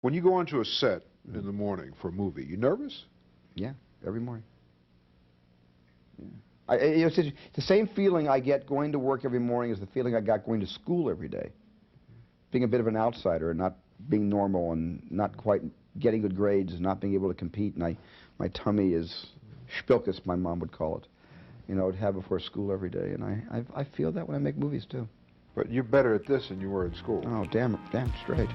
When you go onto a set in the morning for a movie, you nervous? Yeah, every morning. Yeah. It's the same feeling I get going to work every morning as the feeling I got going to school every day. Being a bit of an outsider and not being normal and not quite getting good grades and not being able to compete, and my tummy is spilkus, my mom would call it. You know, I'd have before school every day, and I feel that when I make movies too. But you're better at this than you were in school. Oh, damn straight.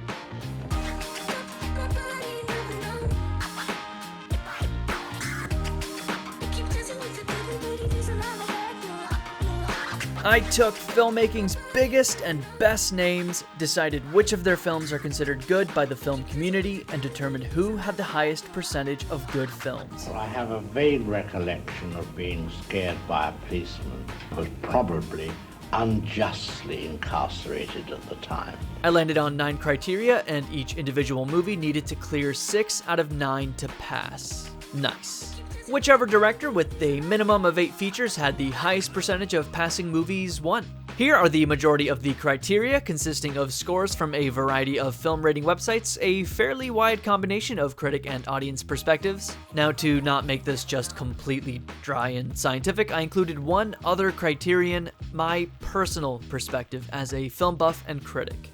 I took filmmaking's biggest and best names, decided which of their films are considered good by the film community, and determined who had the highest percentage of good films. I have a vague recollection of being scared by a policeman who was probably unjustly incarcerated at the time. I landed on 9 criteria, and each individual movie needed to clear 6 out of 9 to pass. Nice. Whichever director with a minimum of 8 features had the highest percentage of passing movies won. Here are the majority of the criteria, consisting of scores from a variety of film rating websites, a fairly wide combination of critic and audience perspectives. Now, to not make this just completely dry and scientific, I included one other criterion, my personal perspective as a film buff and critic.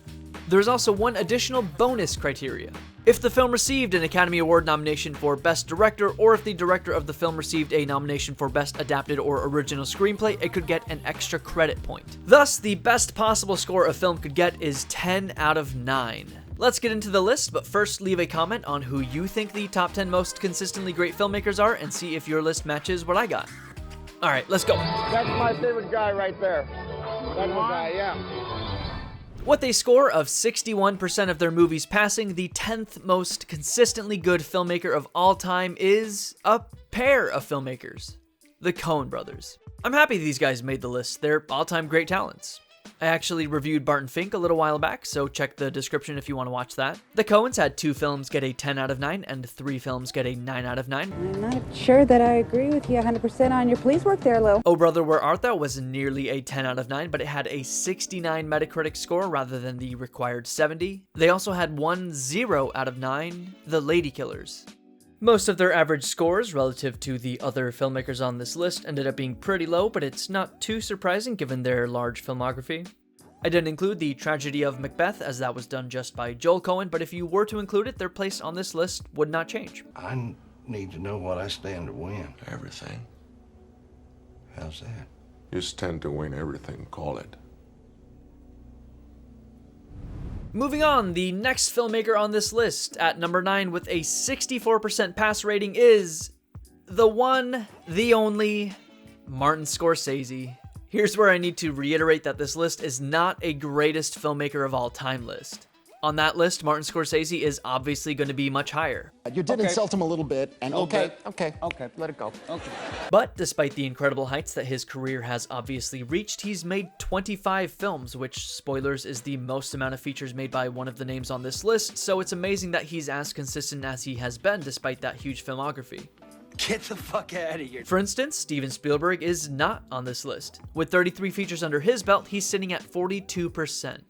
There's also one additional bonus criteria. If the film received an Academy Award nomination for Best Director, or if the director of the film received a nomination for Best Adapted or Original Screenplay, it could get an extra credit point. Thus, the best possible score a film could get is 10 out of 9. Let's get into the list, but first leave a comment on who you think the top 10 most consistently great filmmakers are, and see if your list matches what I got. Alright, let's go. That's my favorite guy right there. That's the guy, yeah. With a score of 61% of their movies passing, the 10th most consistently good filmmaker of all time is a pair of filmmakers, the Coen Brothers. I'm happy these guys made the list, they're all-time great talents. I actually reviewed Barton Fink a little while back, so check the description if you want to watch that. The Coens had 2 films get a 10 out of 9 and 3 films get a 9 out of 9. I'm not sure that I agree with you 100% on your police work there, Lil. Oh Brother, Where Art Thou was nearly a 10 out of 9, but it had a 69 Metacritic score rather than the required 70. They also had 1 0 out of 9, The Ladykillers. Most of their average scores relative to the other filmmakers on this list ended up being pretty low, but it's not too surprising given their large filmography. I didn't include The Tragedy of Macbeth, as that was done just by Joel Coen, but if you were to include it, their place on this list would not change. I need to know what I stand to win. Everything. How's that? You stand to win everything, call it. Moving on, the next filmmaker on this list, at number 9 with a 64% pass rating, is the one, the only, Martin Scorsese. Here's where I need to reiterate that this list is not a greatest filmmaker of all time list. On that list, Martin Scorsese is obviously going to be much higher. You did insult him a little bit, and okay, let it go. Okay. But despite the incredible heights that his career has obviously reached, he's made 25 films, which, spoilers, is the most amount of features made by one of the names on this list, so it's amazing that he's as consistent as he has been despite that huge filmography. Get the fuck out of here. For instance, Steven Spielberg is not on this list. With 33 features under his belt, he's sitting at 42%.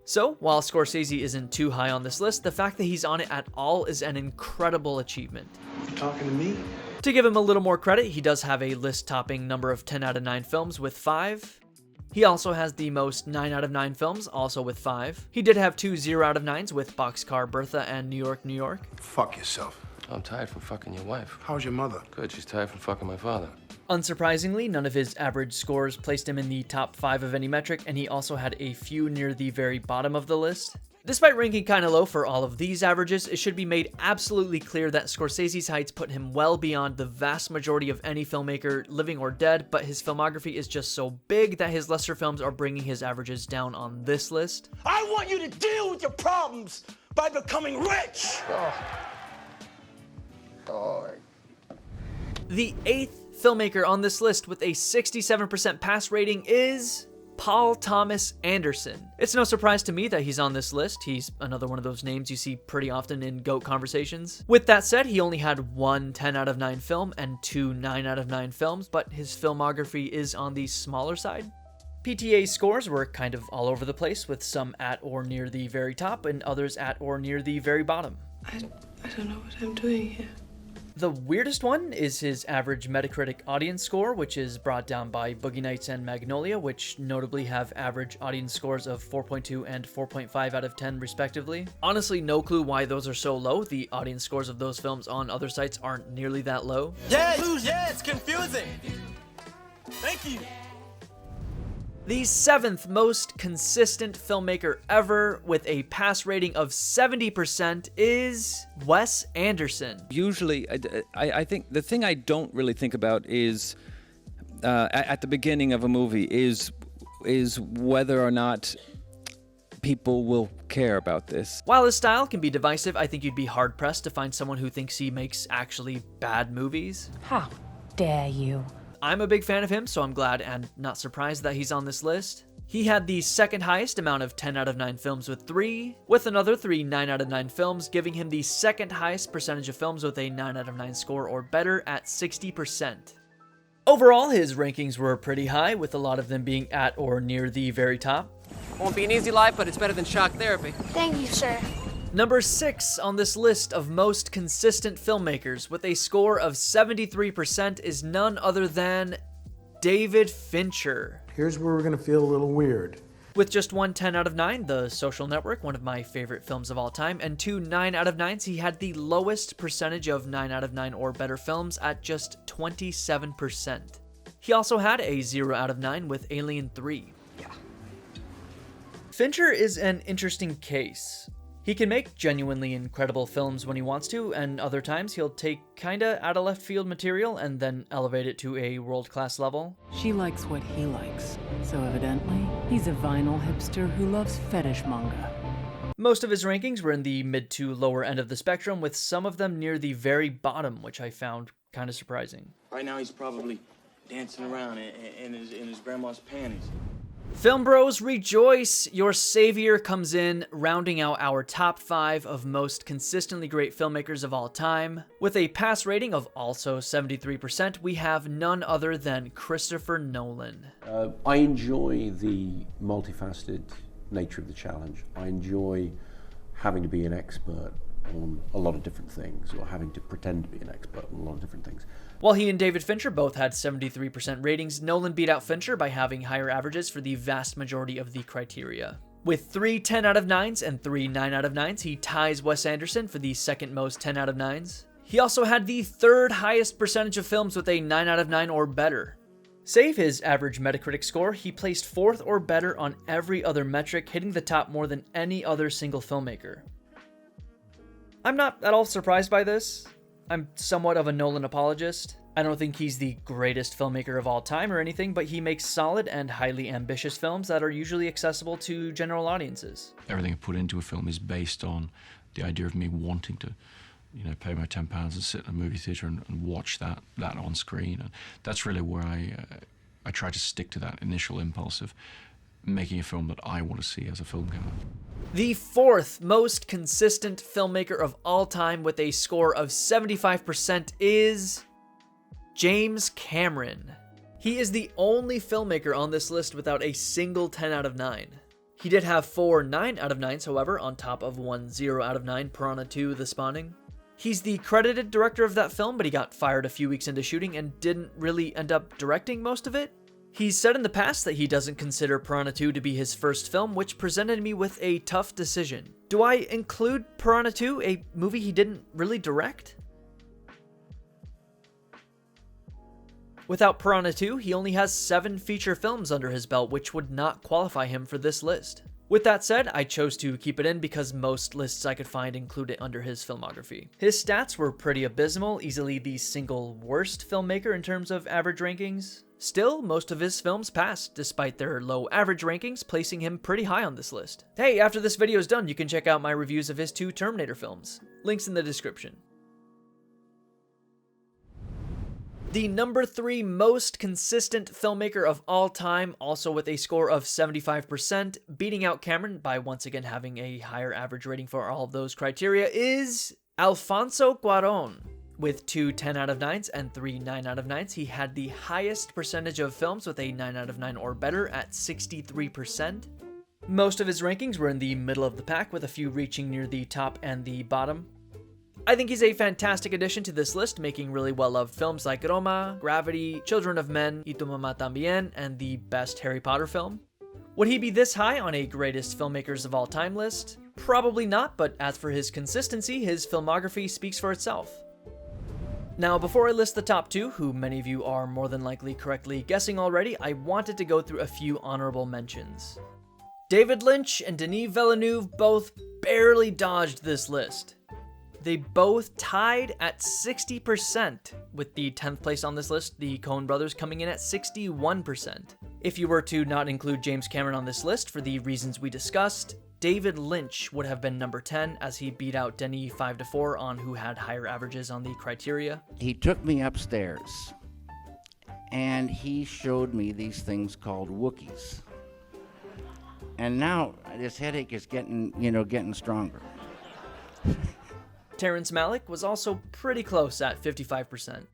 So, while Scorsese isn't too high on this list, the fact that he's on it at all is an incredible achievement. You talking to me? To give him a little more credit, he does have a list-topping number of 10 out of 9 films with 5. He also has the most 9 out of 9 films, also with 5. He did have 2 0 out of 9s with Boxcar Bertha and New York, New York. Fuck yourself. I'm tired from fucking your wife. How's your mother? Good, she's tired from fucking my father. Unsurprisingly, none of his average scores placed him in the top 5 of any metric, and he also had a few near the very bottom of the list. Despite ranking kinda low for all of these averages, it should be made absolutely clear that Scorsese's heights put him well beyond the vast majority of any filmmaker, living or dead, but his filmography is just so big that his lesser films are bringing his averages down on this list. I want you to deal with your problems by becoming rich. The 8th filmmaker on this list with a 67% pass rating is Paul Thomas Anderson. It's no surprise to me that he's on this list. He's another one of those names you see pretty often in GOAT conversations. With that said, he only had 1 10 out of 9 film and 2 9 out of 9 films, but his filmography is on the smaller side. PTA scores were kind of all over the place, with some at or near the very top and others at or near the very bottom. I don't know what I'm doing here. The weirdest one is his average Metacritic audience score, which is brought down by Boogie Nights and Magnolia, which notably have average audience scores of 4.2 and 4.5 out of 10 respectively. Honestly, no clue why those are so low. The audience scores of those films on other sites aren't nearly that low. Yeah, it's confusing. Thank you. The 7th most consistent filmmaker ever with a pass rating of 70% is Wes Anderson. Usually, I think the thing I don't really think about is at the beginning of a movie is whether or not people will care about this. While his style can be divisive, I think you'd be hard-pressed to find someone who thinks he makes actually bad movies. How dare you? I'm a big fan of him, so I'm glad and not surprised that he's on this list. He had the second highest amount of 10 out of 9 films with 3, with another 3 9 out of 9 films, giving him the second highest percentage of films with a 9 out of 9 score or better at 60%. Overall, his rankings were pretty high, with a lot of them being at or near the very top. Won't be an easy life, but it's better than shock therapy. Thank you, sir. Number 6 on this list of most consistent filmmakers with a score of 73% is none other than David Fincher. Here's where we're gonna feel a little weird. With just one 10 out of 9, The Social Network, one of my favorite films of all time, and 2 9 out of 9s, he had the lowest percentage of 9 out of 9 or better films at just 27%. He also had a 0 out of 9 with Alien 3. Fincher is an interesting case. He can make genuinely incredible films when he wants to, and other times he'll take kinda out of left field material and then elevate it to a world-class level. She likes what he likes, so evidently, he's a vinyl hipster who loves fetish manga. Most of his rankings were in the mid to lower end of the spectrum, with some of them near the very bottom, which I found kinda surprising. Right now he's probably dancing around in his grandma's panties. Film bros, rejoice! Your savior comes in, rounding out our top 5 of most consistently great filmmakers of all time. With a pass rating of also 73%, we have none other than Christopher Nolan. I enjoy the multifaceted nature of the challenge. I enjoy having to be an expert on a lot of different things, or having to pretend to be an expert on a lot of different things. While he and David Fincher both had 73% ratings, Nolan beat out Fincher by having higher averages for the vast majority of the criteria. With 3 10 out of 9s and 3 9 out of 9s, he ties Wes Anderson for the second most 10 out of 9s. He also had the third highest percentage of films with a 9 out of 9 or better. Save his average Metacritic score, he placed 4th or better on every other metric, hitting the top more than any other single filmmaker. I'm not at all surprised by this. I'm somewhat of a Nolan apologist. I don't think he's the greatest filmmaker of all time or anything, but he makes solid and highly ambitious films that are usually accessible to general audiences. Everything I put into a film is based on the idea of me wanting to, pay my £10 and sit in a movie theatre and watch that on screen. And that's really where I try to stick to that initial impulse of making a film that I want to see as a filmgoer. The 4th most consistent filmmaker of all time with a score of 75% is James Cameron. He is the only filmmaker on this list without a single 10 out of 9. He did have 4 9 out of 9s, however, on top of 1 0 out of 9, Piranha 2: The Spawning. He's the credited director of that film, but he got fired a few weeks into shooting and didn't really end up directing most of it. He's said in the past that he doesn't consider Piranha 2 to be his first film, which presented me with a tough decision. Do I include Piranha 2, a movie he didn't really direct? Without Piranha 2, he only has 7 feature films under his belt, which would not qualify him for this list. With that said, I chose to keep it in because most lists I could find include it under his filmography. His stats were pretty abysmal, easily the single worst filmmaker in terms of average rankings. Still, most of his films passed, despite their low average rankings, placing him pretty high on this list. Hey, after this video is done, you can check out my reviews of his 2 Terminator films. Links in the description. The number 3 most consistent filmmaker of all time, also with a score of 75%, beating out Cameron by once again having a higher average rating for all of those criteria, is Alfonso Cuaron. With 2 10 out of 9s and 3 9 out of 9s, he had the highest percentage of films with a 9 out of 9 or better at 63%. Most of his rankings were in the middle of the pack, with a few reaching near the top and the bottom. I think he's a fantastic addition to this list, making really well-loved films like Roma, Gravity, Children of Men, Y tu mamá también, and the best Harry Potter film. Would he be this high on a greatest filmmakers of all time list? Probably not, but as for his consistency, his filmography speaks for itself. Now, before I list the top 2, who many of you are more than likely correctly guessing already, I wanted to go through a few honorable mentions. David Lynch and Denis Villeneuve both barely dodged this list. They both tied at 60%, with the 10th place on this list, the Coen Brothers, coming in at 61%. If you were to not include James Cameron on this list for the reasons we discussed, David Lynch would have been number 10, as he beat out Denis 5-4 on who had higher averages on the criteria. He took me upstairs, and he showed me these things called Wookiees. And now this headache is getting stronger. Terrence Malick was also pretty close at 55%.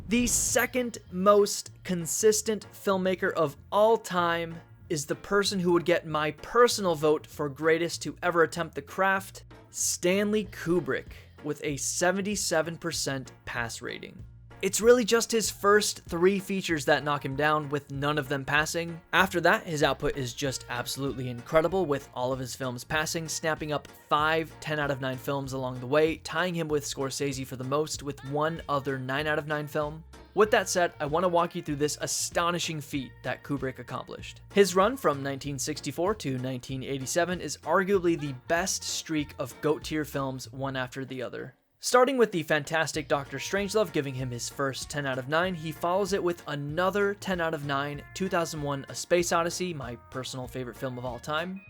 The second most consistent filmmaker of all time is the person who would get my personal vote for greatest to ever attempt the craft, Stanley Kubrick, with a 77% pass rating. It's really just his first 3 features that knock him down, with none of them passing. After that, his output is just absolutely incredible, with all of his films passing, snapping up 5 10 out of 9 films along the way, tying him with Scorsese for the most, with one other 9 out of 9 film. With that said, I want to walk you through this astonishing feat that Kubrick accomplished. His run from 1964 to 1987 is arguably the best streak of GOAT-tier films, one after the other. Starting with the fantastic Dr. Strangelove giving him his first 10 out of 9, he follows it with another 10 out of 9, 2001: A Space Odyssey, my personal favorite film of all time.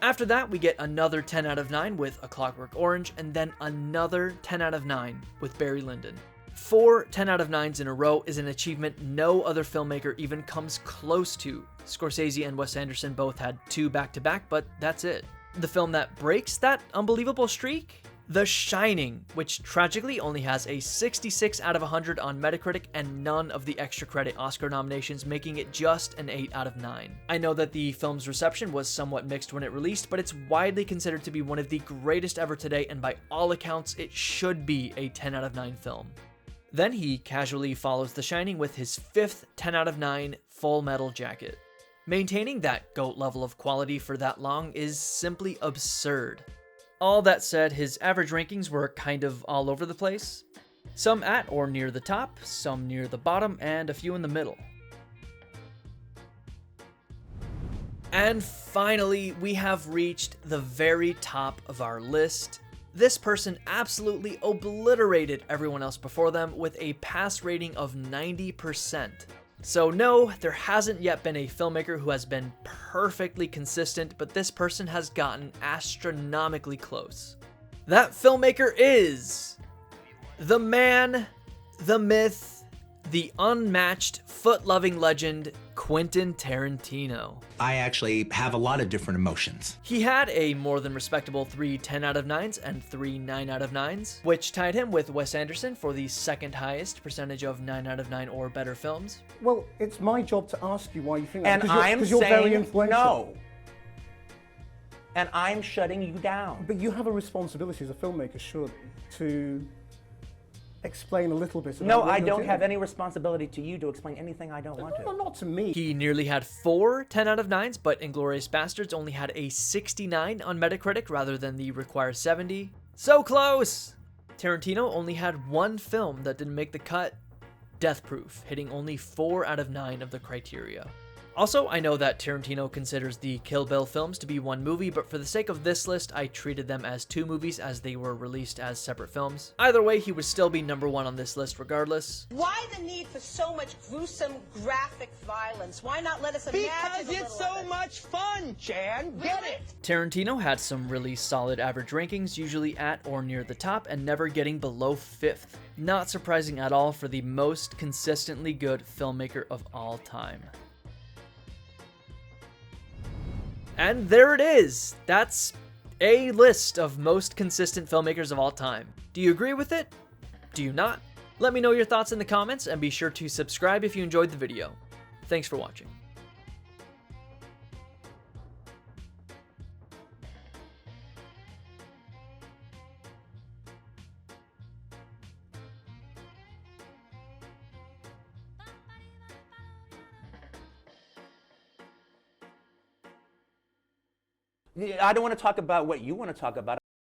After that, we get another 10 out of 9 with A Clockwork Orange, and then another 10 out of 9 with Barry Lyndon. 4 10 out of 9s in a row is an achievement no other filmmaker even comes close to. Scorsese and Wes Anderson both had 2 back-to-back, but that's it. The film that breaks that unbelievable streak? The Shining, which tragically only has a 66 out of 100 on Metacritic and none of the extra credit Oscar nominations, making it just an 8 out of 9. I know that the film's reception was somewhat mixed when it released, but it's widely considered to be one of the greatest ever today, and by all accounts, it should be a 10 out of 9 film. Then he casually follows The Shining with his 5th 10 out of 9, Full Metal Jacket. Maintaining that GOAT level of quality for that long is simply absurd. All that said, his average rankings were kind of all over the place. Some at or near the top, some near the bottom, and a few in the middle. And finally, we have reached the very top of our list. This person absolutely obliterated everyone else before them with a pass rating of 90%. So no, there hasn't yet been a filmmaker who has been perfectly consistent, but this person has gotten astronomically close. That filmmaker is the man, the myth, the unmatched foot-loving legend, Quentin Tarantino. I actually have a lot of different emotions. He had a more than respectable 3 10 out of 9s and 3 9 out of 9s, which tied him with Wes Anderson for the second highest percentage of 9 out of 9 or better films. Well, it's my job to ask you why you think that. And I'm you're very saying influential. no. And I'm shutting you down. But you have a responsibility as a filmmaker, surely, to explain a little bit about No, what I you're don't doing. have any responsibility to you to explain anything I don't want to. No, not to me. He nearly had 4 10 out of 9s, but Inglourious Bastards only had a 69 on Metacritic rather than the required 70. So close! Tarantino only had 1 film that didn't make the cut, Death Proof, hitting only 4 out of 9 of the criteria. Also, I know that Tarantino considers the Kill Bill films to be one movie, but for the sake of this list, I treated them as 2 movies as they were released as separate films. Either way, he would still be number 1 on this list regardless. Why the need for so much gruesome, graphic violence? Why not let us imagine Because it's so much fun, Jan. Get it? Tarantino had some really solid average rankings, usually at or near the top, and never getting below 5th. Not surprising at all for the most consistently good filmmaker of all time. And there it is! That's a list of most consistent filmmakers of all time. Do you agree with it? Do you not? Let me know your thoughts in the comments, and be sure to subscribe if you enjoyed the video. Thanks for watching. I don't want to talk about what you want to talk about.